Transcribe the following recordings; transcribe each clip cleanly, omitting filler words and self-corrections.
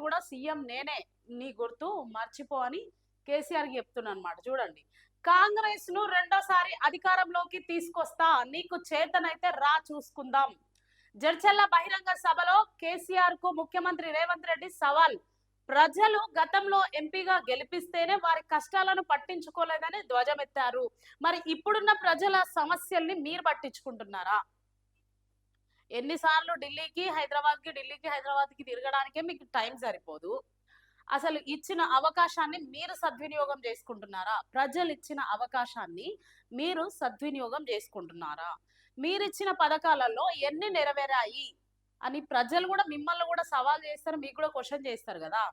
కూడా సీఎం నేనే, నీ గుర్తు మర్చిపో అని కేసీఆర్కి చెప్తున్నా అనమాట. చూడండి, కాంగ్రెస్ ను రెండోసారి అధికారంలోకి తీసుకొస్తా, నీకు చేతనైతే రా చూసుకుందాం. జడ్చల్ల బహిరంగ సభలో కేసీఆర్ కు ముఖ్యమంత్రి రేవంత్ రెడ్డి సవాల్. ప్రజలు గతంలో ఎంపీగా గెలిపిస్తేనే వారి కష్టాలను పట్టించుకోలేదని ధ్వజమెత్తారు. మరి ఇప్పుడున్న ప్రజల సమస్యల్ని మీరు పట్టించుకుంటున్నారా? ఎన్నిసార్లు ఢిల్లీకి హైదరాబాద్ కి తిరగడానికే మీకు టైం సరిపోదు. అసలు ఇచ్చిన అవకాశాన్ని మీరు సద్వినియోగం చేసుకుంటున్నారా? ప్రజలు ఇచ్చిన అవకాశాన్ని మీరు సద్వినియోగం చేసుకుంటున్నారా? మీరిచ్చిన పథకాలలో ఎన్ని నెరవేరాయి అని ప్రజలు కూడా మిమ్మల్ని కూడా సవాల్ చేస్తారు, మీకు కూడా క్వశ్చన్ చేస్తారు కదా.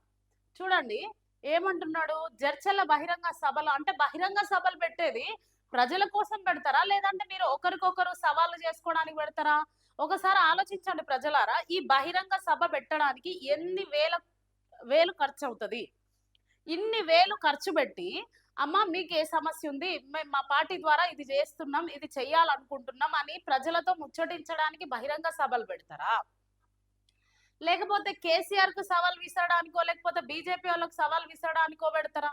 చూడండి ఏమంటున్నాడు, జడ్చల్ల బహిరంగ సభలు అంటే బహిరంగ సభలు పెట్టేది ప్రజల కోసం పెడతారా, లేదంటే మీరు ఒకరికొకరు సవాళ్ళు చేసుకోవడానికి పెడతారా? ఒకసారి ఆలోచించండి ప్రజలారా. ఈ బహిరంగ సభ పెట్టడానికి ఎన్ని వేలు ఖర్చు అవుతుంది? ఇన్ని వేలు ఖర్చు పెట్టి, అమ్మ మీకు ఏ సమస్య ఉంది, మేము మా పార్టీ ద్వారా ఇది చేస్తున్నాం, ఇది చెయ్యాలనుకుంటున్నాం అని ప్రజలతో ముచ్చటించడానికి బహిరంగ సభలు పెడతారా? లేకపోతే కేసీఆర్ కు సవాల్ విసరడానికో, లేకపోతే బీజేపీ వాళ్ళకు సవాల్ విసరడానికో పెడతారా?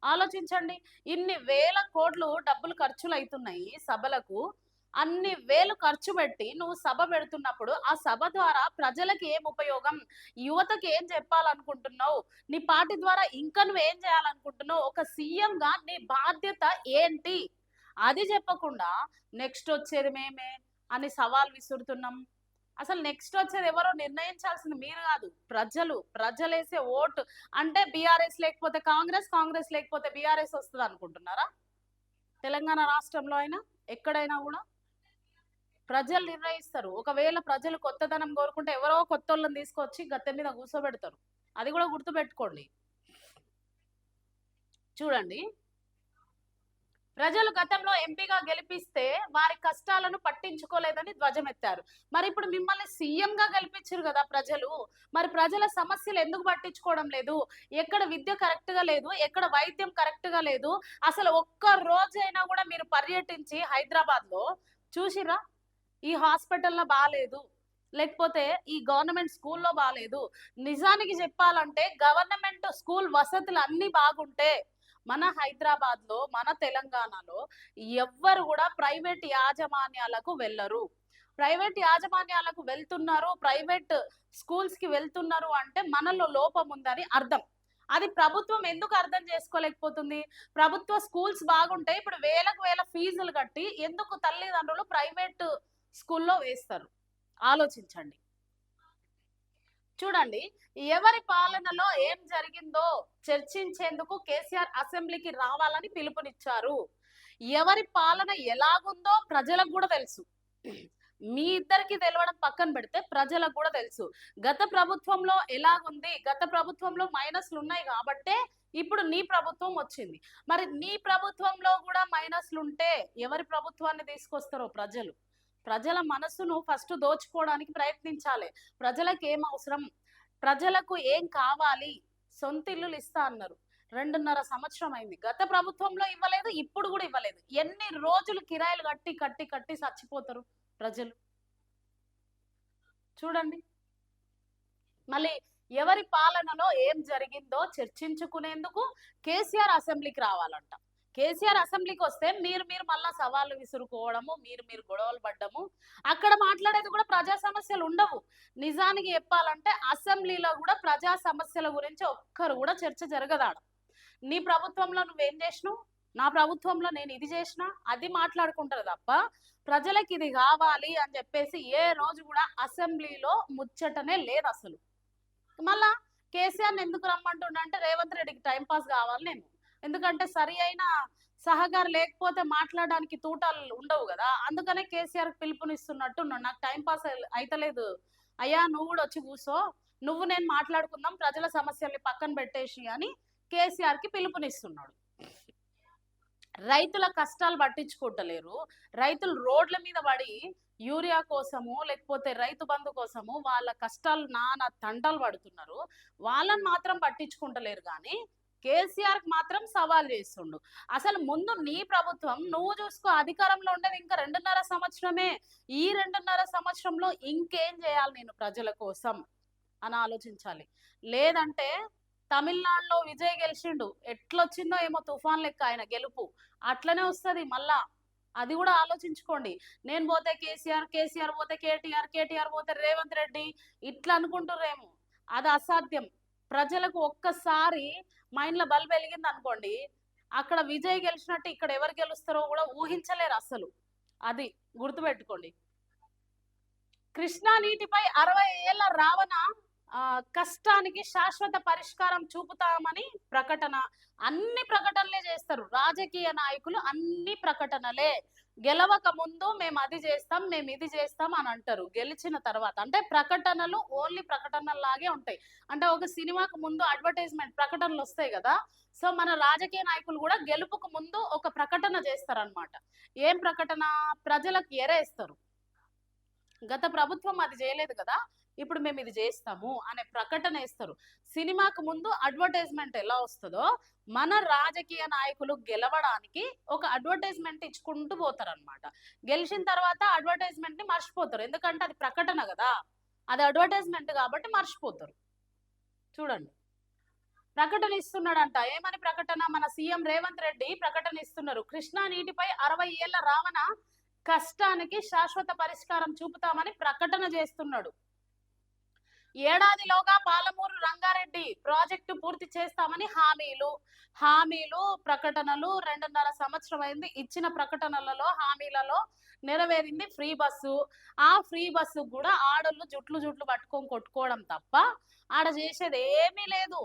ఆలోచించండి. ఇన్ని వేల కోట్లు డబ్బులు ఖర్చులు అవుతున్నాయి సభలకు. అన్ని వేలు ఖర్చు పెట్టి నువ్వు సభ పెడుతున్నప్పుడు ఆ సభ ద్వారా ప్రజలకు ఏం ఉపయోగం, యువతకి ఏం చెప్పాలనుకుంటున్నావు, నీ పార్టీ ద్వారా ఇంకా నువ్వు ఏం చేయాలనుకుంటున్నావు, ఒక సీఎం గా నీ బాధ్యత ఏంటి, అది చెప్పకుండా నెక్స్ట్ వచ్చేది మేమే అని సవాల్ విసురుతున్నాం. అసలు నెక్స్ట్ వచ్చేది ఎవరో నిర్ణయించాల్సింది మీరు కాదు, ప్రజలేసే ఓటు. అంటే బీఆర్ఎస్ లేకపోతే కాంగ్రెస్, కాంగ్రెస్ లేకపోతే బీఆర్ఎస్ వస్తుంది అనుకుంటున్నారా? తెలంగాణ రాష్ట్రంలో అయినా ఎక్కడైనా కూడా ప్రజలు నిర్ణయిస్తారు. ఒకవేళ ప్రజలు కొత్తదనం కోరుకుంటే ఎవరో కొత్త వాళ్ళని తీసుకొచ్చి గద్దె మీద కూర్చోబెడతారు. అది కూడా గుర్తుపెట్టుకోండి. చూడండి, ప్రజలు గతంలో ఎంపీగా గెలిపిస్తే వారి కష్టాలను పట్టించుకోలేదని ధ్వజమెత్తారు. మరి ఇప్పుడు మిమ్మల్ని సీఎం గా గెలిపించారు కదా ప్రజలు, మరి ప్రజల సమస్యలు ఎందుకు పట్టించుకోవడం లేదు? ఎక్కడ విద్య కరెక్ట్ గా లేదు, ఎక్కడ వైద్యం కరెక్ట్ గా లేదు. అసలు ఒక్క రోజైనా కూడా మీరు పర్యటించి హైదరాబాద్ లో చూసిరా, ఈ హాస్పిటల్లో బాగాలేదు, లేకపోతే ఈ గవర్నమెంట్ స్కూల్లో బాగాలేదు. నిజానికి చెప్పాలంటే గవర్నమెంట్ స్కూల్ వసతులు అన్ని బాగుంటే మన హైదరాబాద్ లో, మన తెలంగాణలో ఎవ్వరు కూడా ప్రైవేట్ యాజమాన్యాలకు వెళ్ళరు. ప్రైవేట్ యాజమాన్యాలకు వెళ్తున్నారు, ప్రైవేట్ స్కూల్స్ కి వెళ్తున్నారు అంటే మనలో లోపం ఉందని అర్థం. అది ప్రభుత్వం ఎందుకు అర్థం చేసుకోలేకపోతుంది? ప్రభుత్వ స్కూల్స్ బాగుంటే ఇప్పుడు వేలకు వేల ఫీజులు కట్టి ఎందుకు తల్లిదండ్రులు ప్రైవేట్ స్కూల్లో వేస్తారు? ఆలోచించండి. చూడండి, ఎవరి పాలనలో ఏం జరిగిందో చర్చించేందుకు కేసీఆర్ అసెంబ్లీకి రావాలని పిలుపునిచ్చారు. ఎవరి పాలన ఎలాగుందో ప్రజలకు కూడా తెలుసు. మీ ఇద్దరికి తెలవడం పక్కన పెడితే ప్రజలకు కూడా తెలుసు. గత ప్రభుత్వంలో ఎలాగుంది, గత ప్రభుత్వంలో మైనస్లు ఉన్నాయి కాబట్టే ఇప్పుడు నీ ప్రభుత్వం వచ్చింది. మరి నీ ప్రభుత్వంలో కూడా మైనస్లు ఉంటే ఎవరి ప్రభుత్వాన్ని తీసుకొస్తారో ప్రజల మనసును ఫస్ట్ దోచుకోవడానికి ప్రయత్నించాలి. ప్రజలకు ఏం అవసరం, ప్రజలకు ఏం కావాలి, సొంత ఇల్లులు ఇస్తా అన్నారు. 2.5 సంవత్సరం అయింది. గత ప్రభుత్వంలో ఇవ్వలేదు, ఇప్పుడు కూడా ఇవ్వలేదు. ఎన్ని రోజులు కిరాయిలు కట్టి కట్టి కట్టి చచ్చిపోతారు ప్రజలు? చూడండి, మళ్ళీ ఎవరి పాలనలో ఏం జరిగిందో చర్చించుకునేందుకు కేసీఆర్ అసెంబ్లీకి రావాలంట. కేసీఆర్ అసెంబ్లీకి వస్తే మీరు మళ్ళా సవాళ్ళు విసురుకోవడము, మీరు గొడవలు పడ్డము, అక్కడ మాట్లాడేది కూడా ప్రజా సమస్యలు ఉండవు. నిజానికి చెప్పాలంటే అసెంబ్లీలో కూడా ప్రజా సమస్యల గురించి ఒక్కరు కూడా చర్చ జరగదాడ. నీ ప్రభుత్వంలో నువ్వేం చేసినావు, నా ప్రభుత్వంలో నేను ఇది చేసినా, అది మాట్లాడుకుంటారు తప్ప ప్రజలకు ఇది కావాలి అని చెప్పేసి ఏ రోజు కూడా అసెంబ్లీలో ముచ్చటనే లేదు అసలు. మళ్ళా కేసీఆర్ ఎందుకు రమ్మంటుండ అంటే రేవంత్ రెడ్డికి టైంపాస్ కావాలి నేను, ఎందుకంటే సరి అయిన సహకారం లేకపోతే మాట్లాడడానికి తూటాలు ఉండవు కదా. అందుకనే కేసీఆర్ పిలుపునిస్తున్నట్టున్నాడు. నాకు టైంపాస్ అయితలేదు అయ్యా, నువ్వు కూడా వచ్చి కూర్చో, నువ్వు నేను మాట్లాడుకుందాం, ప్రజల సమస్యల్ని పక్కన పెట్టేసి అని కేసీఆర్ కి పిలుపునిస్తున్నాడు. రైతుల కష్టాలు పట్టించుకుంటలేరు. రైతులు రోడ్ల మీద పడి యూరియా కోసము, లేకపోతే రైతు బంధు కోసము వాళ్ళ కష్టాలు నానా తంటలు పడుతున్నారు. వాళ్ళని మాత్రం పట్టించుకుంటలేరు. కానీ కేసీఆర్ కి మాత్రం సవాల్ చేస్తుండు. అసలు ముందు నీ ప్రభుత్వం నువ్వు చూసుకో, అధికారంలో ఉండేది ఇంకా 2.5 సంవత్సరమే. ఈ 2.5 సంవత్సరంలో ఇంకేం చేయాలి నేను ప్రజల కోసం అని ఆలోచించాలి. లేదంటే తమిళనాడులో విజయ్ గెలిచిండు, ఎట్లొచ్చిందో ఏమో తుఫాన్ లెక్క ఆయన గెలుపు, అట్లనే వస్తది మళ్ళా. అది కూడా ఆలోచించుకోండి. నేను పోతే కేసీఆర్, కేసీఆర్ పోతే కేటీఆర్, కేటీఆర్ పోతే రేవంత్ రెడ్డి, ఇట్లా అనుకుంటుర్రేమో. అది అసాధ్యం. ప్రజలకు ఒక్కసారి మైండ్ లో బల్బ్ వెలిగింది అనుకోండి, అక్కడ విజయ్ గెలిచినట్టు ఇక్కడ ఎవరు గెలుస్తారో కూడా ఊహించలేరు అసలు. అది గుర్తుపెట్టుకోండి. కృష్ణా నీటిపై 60 ఏళ్ల రావణ కష్టానికి శాశ్వత పరిష్కారం చూపుతామని ప్రకటన. అన్ని ప్రకటనలే చేస్తారు రాజకీయ నాయకులు, అన్ని ప్రకటనలే. గెలవక ముందు మేము అది చేస్తాం, మేము ఇది చేస్తాం అని అంటారు. గెలిచిన తర్వాత అంటే ప్రకటనలు ఓన్లీ ప్రకటనలాగే ఉంటాయి. అంటే ఒక సినిమాకు ముందు అడ్వర్టైజ్మెంట్ ప్రకటనలు వస్తాయి కదా, సో మన రాజకీయ నాయకులు కూడా గెలుపుకు ముందు ఒక ప్రకటన చేస్తారనమాట. ఏం ప్రకటన? ప్రజలకు ఎరేస్తారు. గత ప్రభుత్వం అది చేయలేదు కదా, ఇప్పుడు మేము ఇది చేస్తాము అనే ప్రకటన ఇస్తారు. సినిమాకు ముందు అడ్వర్టైజ్మెంట్ ఎలా వస్తుందో మన రాజకీయ నాయకులు గెలవడానికి ఒక అడ్వర్టైజ్మెంట్ ఇచ్చుకుంటూ పోతారు అనమాట. గెలిచిన తర్వాత అడ్వర్టైజ్మెంట్ ని మర్చిపోతారు, ఎందుకంటే అది ప్రకటన కదా, అది అడ్వర్టైజ్మెంట్ కాబట్టి మర్చిపోతారు. చూడండి, ప్రకటన ఇస్తున్నాడంట. ఏమని ప్రకటన? మన సీఎం రేవంత్ రెడ్డి ప్రకటన ఇస్తున్నారు. కృష్ణా నీటిపై 60 ఏళ్ల రావణ కష్టానికి శాశ్వత పరిష్కారం చూపుతామని ప్రకటన చేస్తున్నాడు. ఏడాదిలోగా పాలమూరు రంగారెడ్డి ప్రాజెక్టు పూర్తి చేస్తామని హామీలు ప్రకటనలు 2.5 సంవత్సరం అయింది. ఇచ్చిన ప్రకటనలలో హామీలలో నెరవేరింది ఫ్రీ బస్సు. ఆ ఫ్రీ బస్సు కూడా ఆడోళ్ళు జుట్లు పట్టుకొని కొట్టుకోవడం తప్ప ఆడ చేసేది ఏమీ లేదు.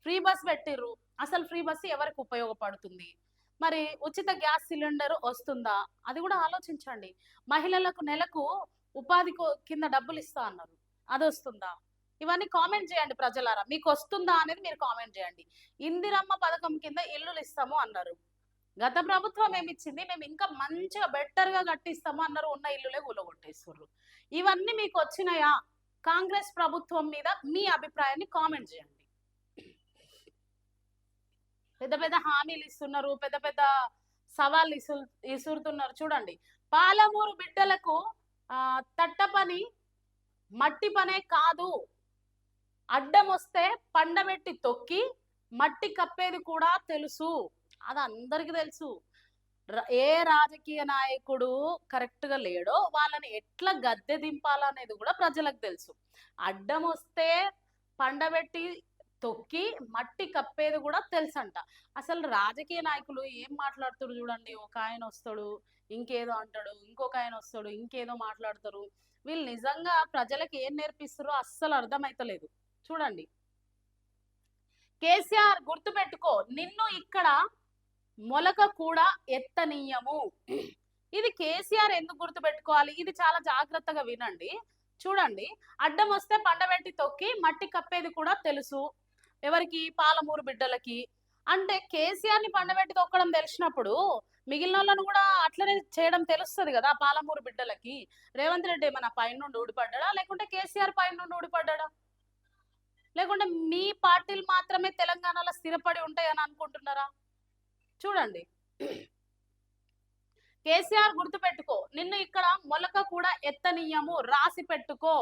ఫ్రీ బస్ పెట్టిర్రు, అసలు ఫ్రీ బస్సు ఎవరికి ఉపయోగపడుతుంది? మరి ఉచిత గ్యాస్ సిలిండర్ వస్తుందా? అది కూడా ఆలోచించండి. మహిళలకు నెలకు ఉపాధి కింద డబ్బులు ఇస్తా అన్నారు, అది వస్తుందా? ఇవన్నీ కామెంట్ చేయండి ప్రజలారా, మీకు వస్తుందా అనేది మీరు కామెంట్ చేయండి. ఇందిరమ్మ పథకం కింద ఇల్లులు ఇస్తాము అన్నారు. గత ప్రభుత్వం ఏమిచ్చింది? మేము ఇంకా మంచిగా బెటర్ గా కట్టిస్తాము అన్నారు. ఉన్న ఇల్లులే కూలగొట్టేస్తున్నారు. ఇవన్నీ మీకు వచ్చినాయా? కాంగ్రెస్ ప్రభుత్వం మీద మీ అభిప్రాయాన్ని కామెంట్ చేయండి. పెద్ద పెద్ద హామీలు ఇస్తున్నారు, పెద్ద పెద్ద సవాళ్ళు ఇసురుతున్నారు. చూడండి, పాలమూరు బిడ్డలకు తట్ట పని మట్టి పనే కాదు, అడ్డం వస్తే పండబెట్టి తొక్కి మట్టి కప్పేది కూడా తెలుసు. అది అందరికి తెలుసు. ఏ రాజకీయ నాయకుడు కరెక్ట్ గా లేడో వాళ్ళని ఎట్లా గద్దె దింపాలనేది కూడా ప్రజలకు తెలుసు. అడ్డం వస్తే పండబెట్టి తొక్కి మట్టి కప్పేది కూడా తెలుసంట. అసలు రాజకీయ నాయకులు ఏం మాట్లాడుతారు చూడండి. ఒక ఆయన వస్తాడు ఇంకేదో అంటాడు, ఇంకొక ఆయన వస్తాడు ఇంకేదో మాట్లాడతారు. వీళ్ళు నిజంగా ప్రజలకు ఏం నేర్పిస్తారో అస్సలు అర్థమైతలేదు. చూడండి, కేసీఆర్ గుర్తు పెట్టుకో, నిన్ను ఇక్కడ మొలక కూడా ఎత్తనీయము. ఇది కేసీఆర్ ఎందుకు గుర్తు పెట్టుకోవాలి? ఇది చాలా జాగ్రత్తగా వినండి. చూడండి, అడ్డం వస్తే పండబెట్టి తొక్కి మట్టి కప్పేది కూడా తెలుసు. ఎవరికి? పాలమూరు బిడ్డలకి. అంటే కేసీఆర్ ని పండబెట్టి తొక్కడం తెలిసినప్పుడు మిగిలిన వాళ్ళను కూడా అట్లనే చేయడం తెలుస్తుంది కదా పాలమూరు బిడ్డలకి. రేవంత్ రెడ్డి ఏమన్నా పైన నుండి ఊడిపడ్డా, లేకుంటే కేసీఆర్ పైన నుండి ఊడిపడ్డా? లేకుంటే మీ పార్టీలు మాత్రమే తెలంగాణలో స్థిరపడి ఉంటాయని అనుకుంటున్నారా? చూడండి, కేసీఆర్ గుర్తు పెట్టుకో, నిన్ను ఇక్కడ మొలక కూడా ఎత్తనీయము, రాసి పెట్టుకో.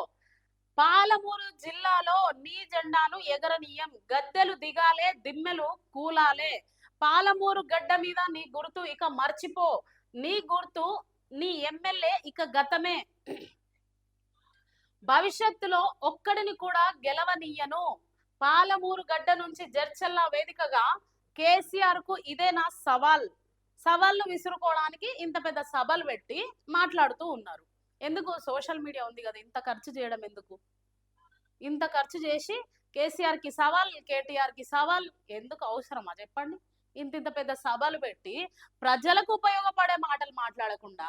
పాలమూరు జిల్లాలో నీ జెండాను ఎగరనీయం, గద్దెలు దిగాలే, దిమ్మెలు కూలాలే. పాలమూరు గడ్డ మీద నీ గుర్తు ఇక మర్చిపో, నీ గుర్తు నీ ఎమ్మెల్యే ఇక గతమే. భవిష్యత్తులో ఒక్కడిని కూడా గెలవనీయను. పాలమూరు గడ్డ నుంచి జడ్చల్ల వేదికగా కేసీఆర్ కు ఇదే నా సవాళ్ళు విసురుకోవడానికి ఇంత పెద్ద సభలు పెట్టి మాట్లాడుతూ ఉన్నారు. ఎందుకు? సోషల్ మీడియా ఉంది కదా, ఇంత ఖర్చు చేయడం ఎందుకు? ఇంత ఖర్చు చేసి కేసీఆర్ కి సవాల్, కేటీఆర్ కి సవాల్ ఎందుకు అవసరమా చెప్పండి? ఇంత పెద్ద సభలు పెట్టి ప్రజలకు ఉపయోగపడే మాటలు మాట్లాడకుండా,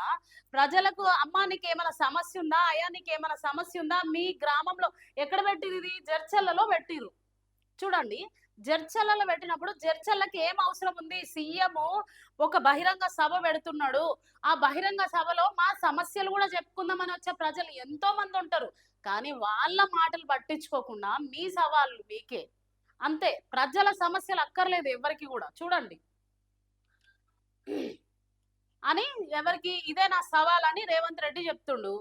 ప్రజలకు అమ్మా నీకేమైనా సమస్య ఉందా, అయ్యా నీకేమైనా సమస్య ఉందా, మీ గ్రామంలో ఎక్కడ పెట్టింది? జడ్చల్లలో పెట్టిరు. చూడండి, జడ్చల్లలో పెట్టినప్పుడు జడ్చల్లకి ఏం అవసరం ఉంది? సీఎం ఒక బహిరంగ సభ పెడుతున్నాడు, ఆ బహిరంగ సభలో మా సమస్యలు కూడా చెప్పుకుందామని వచ్చే ప్రజలు ఎంతో మంది ఉంటారు. కానీ వాళ్ళ మాటలు పట్టించుకోకుండా మీ సవాళ్ళు మీకే, అంతే. ప్రజల సమస్యలు అక్కర్లేదు ఎవరికి కూడా. చూడండి అని ఎవరికి? ఇదే నా సవాల్ అని రేవంత్ రెడ్డి చెప్తుండు.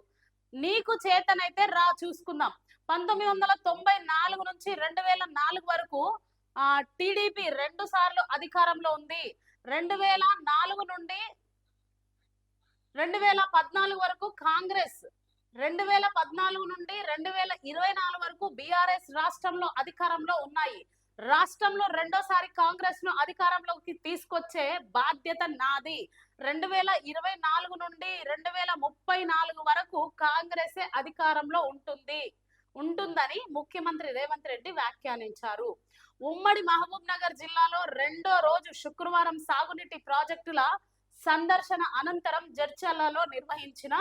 నీకు చేతనైతే రా చూసుకుందాం. 1994 నుంచి 2004 వరకు టీడీపీ 2 సార్లు అధికారంలో ఉంది. 2004 నుండి 2014 వరకు కాంగ్రెస్, 2014 నుండి 2024 వరకు బీఆర్ఎస్ రాష్ట్రంలో అధికారంలో ఉన్నాయి. రాష్ట్రంలో రెండోసారి కాంగ్రెస్ ను అధికారంలోకి తీసుకొచ్చే బాధ్యత నాది. 2024 నుండి 2034 వరకు కాంగ్రెస్ అధికారంలో ఉంటుందని ముఖ్యమంత్రి రేవంత్ రెడ్డి వ్యాఖ్యానించారు. ఉమ్మడి మహబూబ్ నగర్ జిల్లాలో రెండో రోజు శుక్రవారం సాగునీటి ప్రాజెక్టుల సందర్శన అనంతరం జడ్చర్లలో నిర్వహించిన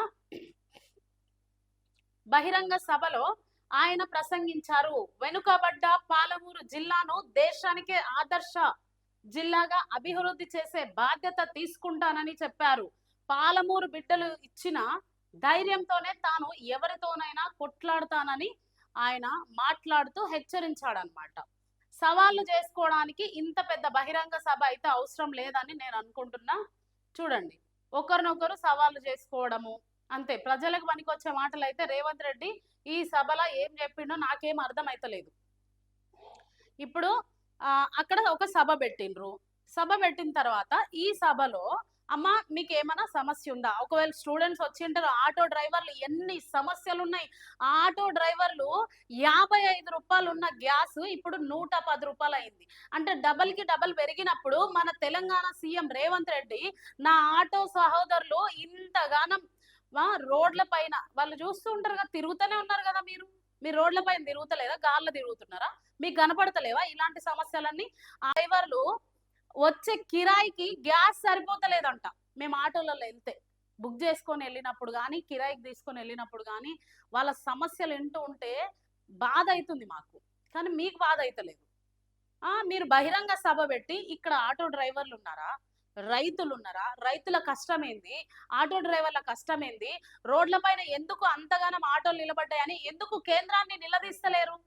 బహిరంగ సభలో ఆయన ప్రసంగించారు. వెనుకబడ్డ పాలమూరు జిల్లాను దేశానికే ఆదర్శ జిల్లాగా అభివృద్ధి చేసే బాధ్యత తీసుకుంటానని చెప్పారు. పాలమూరు బిడ్డలు ఇచ్చిన ధైర్యంతోనే తాను ఎవరితోనైనా కొట్లాడతానని ఆయన మాట్లాడుతూ హెచ్చరించాడనమాట. సవాళ్లు చేసుకోవడానికి ఇంత పెద్ద బహిరంగ సభ అయితే అవసరం లేదని నేను అనుకుంటున్నా. చూడండి, ఒకరినొకరు సవాళ్లు చేసుకోవడము అంతే. ప్రజలకు పనికొచ్చే మాటలు అయితే రేవంత్ రెడ్డి ఈ సభలో ఏం చెప్పిండో నాకేం అర్థమైతలేదు. ఇప్పుడు అక్కడ ఒక సభ పెట్టిండ్రు. సభ పెట్టిన తర్వాత ఈ సభలో అమ్మ మీకు ఏమైనా సమస్య ఉందా? ఒకవేళ స్టూడెంట్స్ వచ్చింటారు, ఆటో డ్రైవర్లు ఎన్ని సమస్యలు ఉన్నాయి. ఆటో డ్రైవర్లు 55 రూపాయలు ఉన్న గ్యాస్ ఇప్పుడు 110 రూపాయలు అయింది. అంటే డబల్ కి డబల్ పెరిగినప్పుడు మన తెలంగాణ సీఎం రేవంత్ రెడ్డి నా ఆటో సహోదరులు ఇంతగానం రోడ్ల పైన వాళ్ళు చూస్తూ ఉంటారు కదా, తిరుగుతూనే ఉన్నారు కదా. మీరు రోడ్ల పైన తిరుగుతలేదా? గాల్లో తిరుగుతున్నారా? మీకు కనపడతలేవా ఇలాంటి సమస్యలన్నీ? డ్రైవర్లు వచ్చే కిరాయికి గ్యాస్ సరిపోతలేదంట. మేము ఆటోలలో వెళ్తే బుక్ చేసుకొని వెళ్ళినప్పుడు కానీ, కిరాయికి తీసుకొని వెళ్ళినప్పుడు కానీ వాళ్ళ సమస్యలు వింటూ ఉంటే బాధ అవుతుంది మాకు. కానీ మీకు బాధ అవుతలేదు. మీరు బహిరంగ సభ పెట్టి ఇక్కడ ఆటో డ్రైవర్లు ఉన్నారా, రైతులు ఉన్నారా, రైతుల కష్టం ఏంది, ఆటో డ్రైవర్ల కష్టం ఏంది, రోడ్ల పైన ఎందుకు అంతగానం ఆటోలు నిలబడ్డాయని ఎందుకు కేంద్రాన్ని నిలదీస్తలేరు?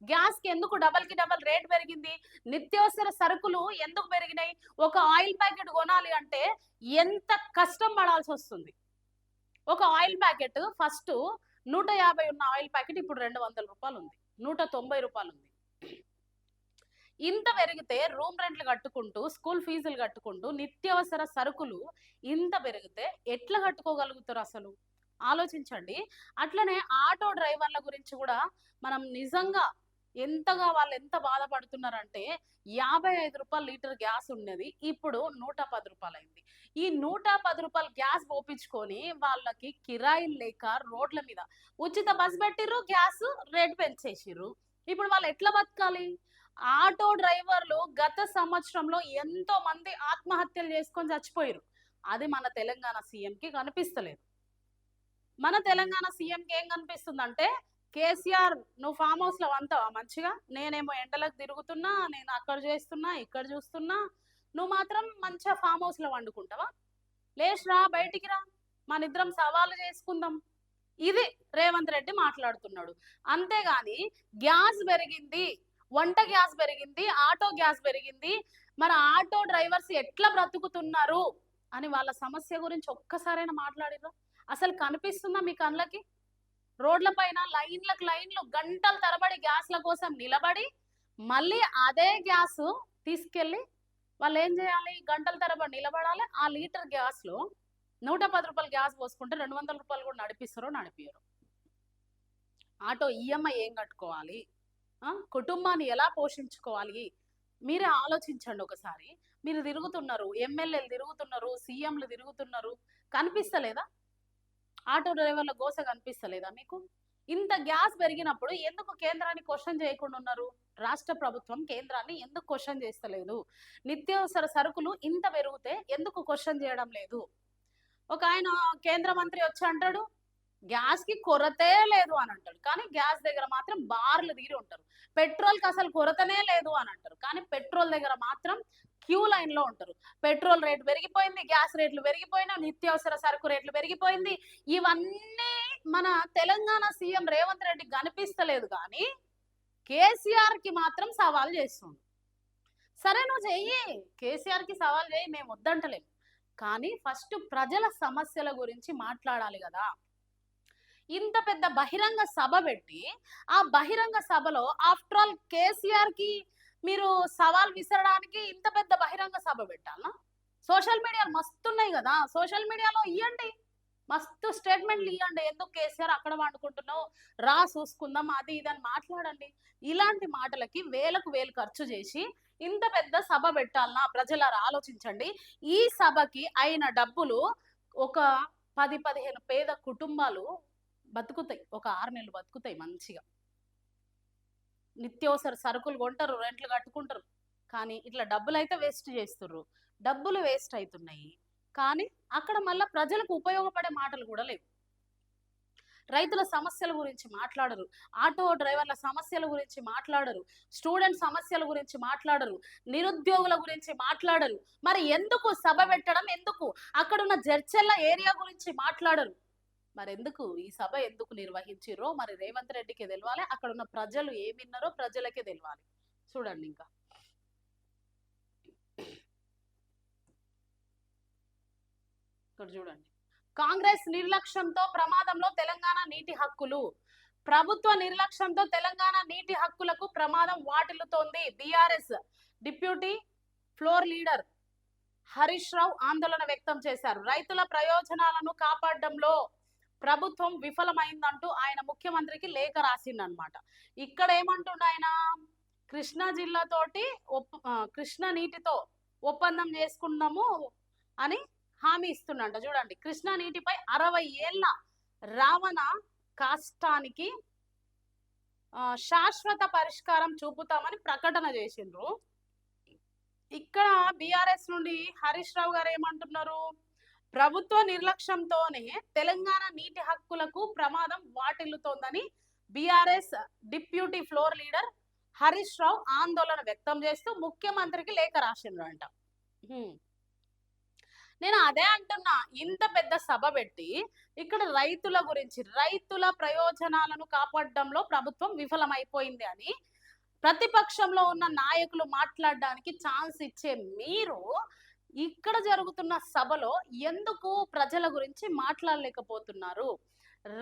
గ్యాస్ కి ఎందుకు డబల్ కి డబల్ రేట్ పెరిగింది? నిత్యావసర సరుకులు ఎందుకు పెరిగినాయి? ఒక ఆయిల్ ప్యాకెట్ కొనాలి అంటే ఎంత కష్టం పడాల్సి వస్తుంది. ఒక ఆయిల్ ప్యాకెట్ ఫస్ట్ 150 ఉన్న ఆయిల్ ప్యాకెట్ ఇప్పుడు 200 రూపాయలు ఉంది, 190 రూపాయలు ఉంది. ఇంత పెరిగితే రూమ్ రెంట్లు కట్టుకుంటూ, స్కూల్ ఫీజులు కట్టుకుంటూ, నిత్యావసర సరుకులు ఇంత పెరిగితే ఎట్లా కట్టుకోగలుగుతారు అసలు? ఆలోచించండి. అట్లనే ఆటో డ్రైవర్ల గురించి కూడా మనం నిజంగా వాళ్ళు ఎంత బాధపడుతున్నారంటే 55 రూపాయలు లీటర్ గ్యాస్ ఉన్నది ఇప్పుడు 110 రూపాయలు అయింది. ఈ 110 రూపాయలు గ్యాస్ పోపించుకొని వాళ్ళకి కిరాయిలు లేక రోడ్ల మీద ఉచిత బస్ పెట్టిర్రు, గ్యాస్ రేట్ పెంచేసిర్రు. ఇప్పుడు వాళ్ళు ఎట్లా బతకాలి? ఆటో డ్రైవర్లు గత సంవత్సరంలో ఎంతో మంది ఆత్మహత్యలు చేసుకొని చచ్చిపోయారు. అది మన తెలంగాణ సీఎంకి కనిపిస్తలేదు. మన తెలంగాణ సీఎంకి ఏం కనిపిస్తుందంటే, కేసీఆర్ నువ్వు ఫామ్ హౌస్ లో వంతావా మంచిగా, నేనేమో ఎండలకు తిరుగుతున్నా, నేను అక్కడ చేస్తున్నా, ఇక్కడ చూస్తున్నా, నువ్వు మాత్రం మంచిగా ఫామ్ హౌస్ లో వండుకుంటావా? లేచిరా, బయటికి రా, మన ఇద్దరం సవాలు చేసుకుందాం. ఇది రేవంత్ రెడ్డి మాట్లాడుతున్నాడు. అంతేగాని గ్యాస్ పెరిగింది, వంట గ్యాస్ పెరిగింది, ఆటో గ్యాస్ పెరిగింది, మన ఆటో డ్రైవర్స్ ఎట్లా బ్రతుకుతున్నారు అని వాళ్ళ సమస్య గురించి ఒక్కసారైనా మాట్లాడిరా? అసలు కనిపిస్తుందా మీ కళ్ళకి? రోడ్ల పైన లైన్లు గంటల తరబడి గ్యాస్ల కోసం నిలబడి మళ్ళీ అదే గ్యాస్ తీసుకెళ్ళి వాళ్ళు ఏం చేయాలి? గంటల తరబడి నిలబడాలి. ఆ లీటర్ గ్యాస్ లో 110 రూపాయలు గ్యాస్ పోసుకుంటే 200 రూపాయలు కూడా నడిపియరు. ఆటో ఈఎంఐ ఏం కట్టుకోవాలి? కుటుంబాన్ని ఎలా పోషించుకోవాలి? మీరే ఆలోచించండి ఒకసారి. మీరు తిరుగుతున్నారు, ఎమ్మెల్యేలు తిరుగుతున్నారు, సీఎంలు తిరుగుతున్నారు, కనిపిస్తలేదా? ఆటో డ్రైవర్ల గోస కనిపిస్తలేదా మీకు? ఇంత గ్యాస్ పెరిగినప్పుడు ఎందుకు కేంద్రాన్ని క్వశ్చన్ చేయకుండా ఉన్నారు? రాష్ట్ర ప్రభుత్వం కేంద్రాన్ని ఎందుకు క్వశ్చన్ చేస్తలేదు? నిత్యావసర సరుకులు ఇంత పెరిగితే ఎందుకు క్వశ్చన్ చేయడం లేదు? ఒక ఆయన కేంద్ర మంత్రి వచ్చి అంటాడు గ్యాస్ కి కొరతే లేదు అని అంటాడు, కానీ గ్యాస్ దగ్గర మాత్రం బార్లు తీరి ఉంటారు. పెట్రోల్ కి అసలు కొరతనే లేదు అని అంటారు, కానీ పెట్రోల్ దగ్గర మాత్రం క్యూ లైన్ లో ఉంటారు. పెట్రోల్ రేటు పెరిగిపోయింది, గ్యాస్ రేట్లు పెరిగిపోయినా, నిత్యావసర సరుకు రేట్లు పెరిగిపోయింది. ఇవన్నీ మన తెలంగాణ సీఎం రేవంత్ రెడ్డి కనిపిస్తలేదు, కానీ కేసీఆర్ కి మాత్రం సవాల్ చేస్తుంది. సరే నువ్వు చెయ్యి, కేసీఆర్ కి సవాల్ చేయి, మేము వద్దంటలేము, కానీ ఫస్ట్ ప్రజల సమస్యల గురించి మాట్లాడాలి కదా. ఇంత పెద్ద బహిరంగ సభ పెట్టి ఆ బహిరంగ సభలో ఆఫ్టర్ ఆల్ కేసీఆర్ కి మీరు సవాల్ విసరడానికి ఇంత పెద్ద బహిరంగ సభ పెట్టాలా? సోషల్ మీడియాలు మస్తున్నాయి కదా, సోషల్ మీడియాలో ఇయ్యండి, మస్తు స్టేట్మెంట్లు ఇవ్వండి. ఎందుకు కేసీఆర్ అక్కడ వండుకుంటున్నావు, రా చూసుకుందాం, అది ఇది అని మాట్లాడండి. ఇలాంటి మాటలకి వేలకు వేలు ఖర్చు చేసి ఇంత పెద్ద సభ పెట్టాలన్నా? ప్రజలారా ఆలోచించండి. ఈ సభకి అయిన డబ్బులు ఒక 10-15 పేద కుటుంబాలు బతుకుతాయి, ఒక 6 నెలలు బతుకుతాయి మంచిగా. నిత్యావసర సరుకులు కొంటారు, రెంట్లు కట్టుకుంటారు. కానీ ఇట్లా డబ్బులు అయితే వేస్ట్ చేస్తుర్రు, డబ్బులు వేస్ట్ అవుతున్నాయి. కానీ అక్కడ మళ్ళా ప్రజలకు ఉపయోగపడే మాటలు కూడా లేవు. రైతుల సమస్యల గురించి మాట్లాడరు, ఆటో డ్రైవర్ల సమస్యల గురించి మాట్లాడరు, స్టూడెంట్ సమస్యల గురించి మాట్లాడరు, నిరుద్యోగుల గురించి మాట్లాడరు. మరి ఎందుకు సభ పెట్టడం? ఎందుకు అక్కడున్న జడ్చెల్ల ఏరియా గురించి మాట్లాడరు? మరి ఎందుకు ఈ సభ ఎందుకు నిర్వహించిరో మరి రేవంత్ రెడ్డికి తెలవాలి, అక్కడ ఉన్న ప్రజలు ఏమిన్నారో ప్రజలకే తెలవాలి. చూడండి, ఇంకా ఇక్కడ చూడండి. కాంగ్రెస్ నిర్లక్ష్యంతో ప్రమాదంలో తెలంగాణ నీటి హక్కులు. ప్రభుత్వ నిర్లక్ష్యంతో తెలంగాణ నీటి హక్కులకు ప్రమాదం వాటిల్లుతోంది. BRS deputy floor leader Harish Rao ఆందోళన వ్యక్తం చేశారు. రైతుల ప్రయోజనాలను కాపాడడంలో ప్రభుత్వం విఫలమైందంటూ ఆయన ముఖ్యమంత్రికి లేఖ రాసిందనమాట. ఇక్కడ ఏమంటుండ ఆయన, కృష్ణా జిల్లాతోటి కృష్ణా నీటితో ఒప్పందం చేసుకున్నాము అని హామీ ఇస్తున్నట్ట. చూడండి, కృష్ణా నీటిపై 60 ఏళ్ల రావణ కాష్టానికి శాశ్వత పరిష్కారం చూపుతామని ప్రకటన చేసిండ్రు. ఇక్కడ బీఆర్ఎస్ నుండి హరీష్ రావు గారు ఏమంటున్నారు, ప్రభుత్వ నిర్లక్ష్యంతోనే తెలంగాణ నీటి హక్కులకు ప్రమాదం వాటిల్లుతోందని BRS deputy floor leader Harish Rao ఆందోళన వ్యక్తం చేస్తూ ముఖ్యమంత్రికి లేఖ రాసిండ్రంట. నేను అదే అంటున్నా, ఇంత పెద్ద సభ పెట్టి ఇక్కడ రైతుల గురించి, రైతుల ప్రయోజనాలను కాపాడడంలో ప్రభుత్వం విఫలమైపోయింది అని ప్రతిపక్షంలో ఉన్న నాయకులు మాట్లాడడానికి ఛాన్స్ ఇచ్చే మీరు ఇక్కడ జరుగుతున్న సభలో ఎందుకు ప్రజల గురించి మాట్లాడలేకపోతున్నారు?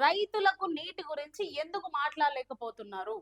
రైతులకు నీటి గురించి ఎందుకు మాట్లాడలేకపోతున్నారు?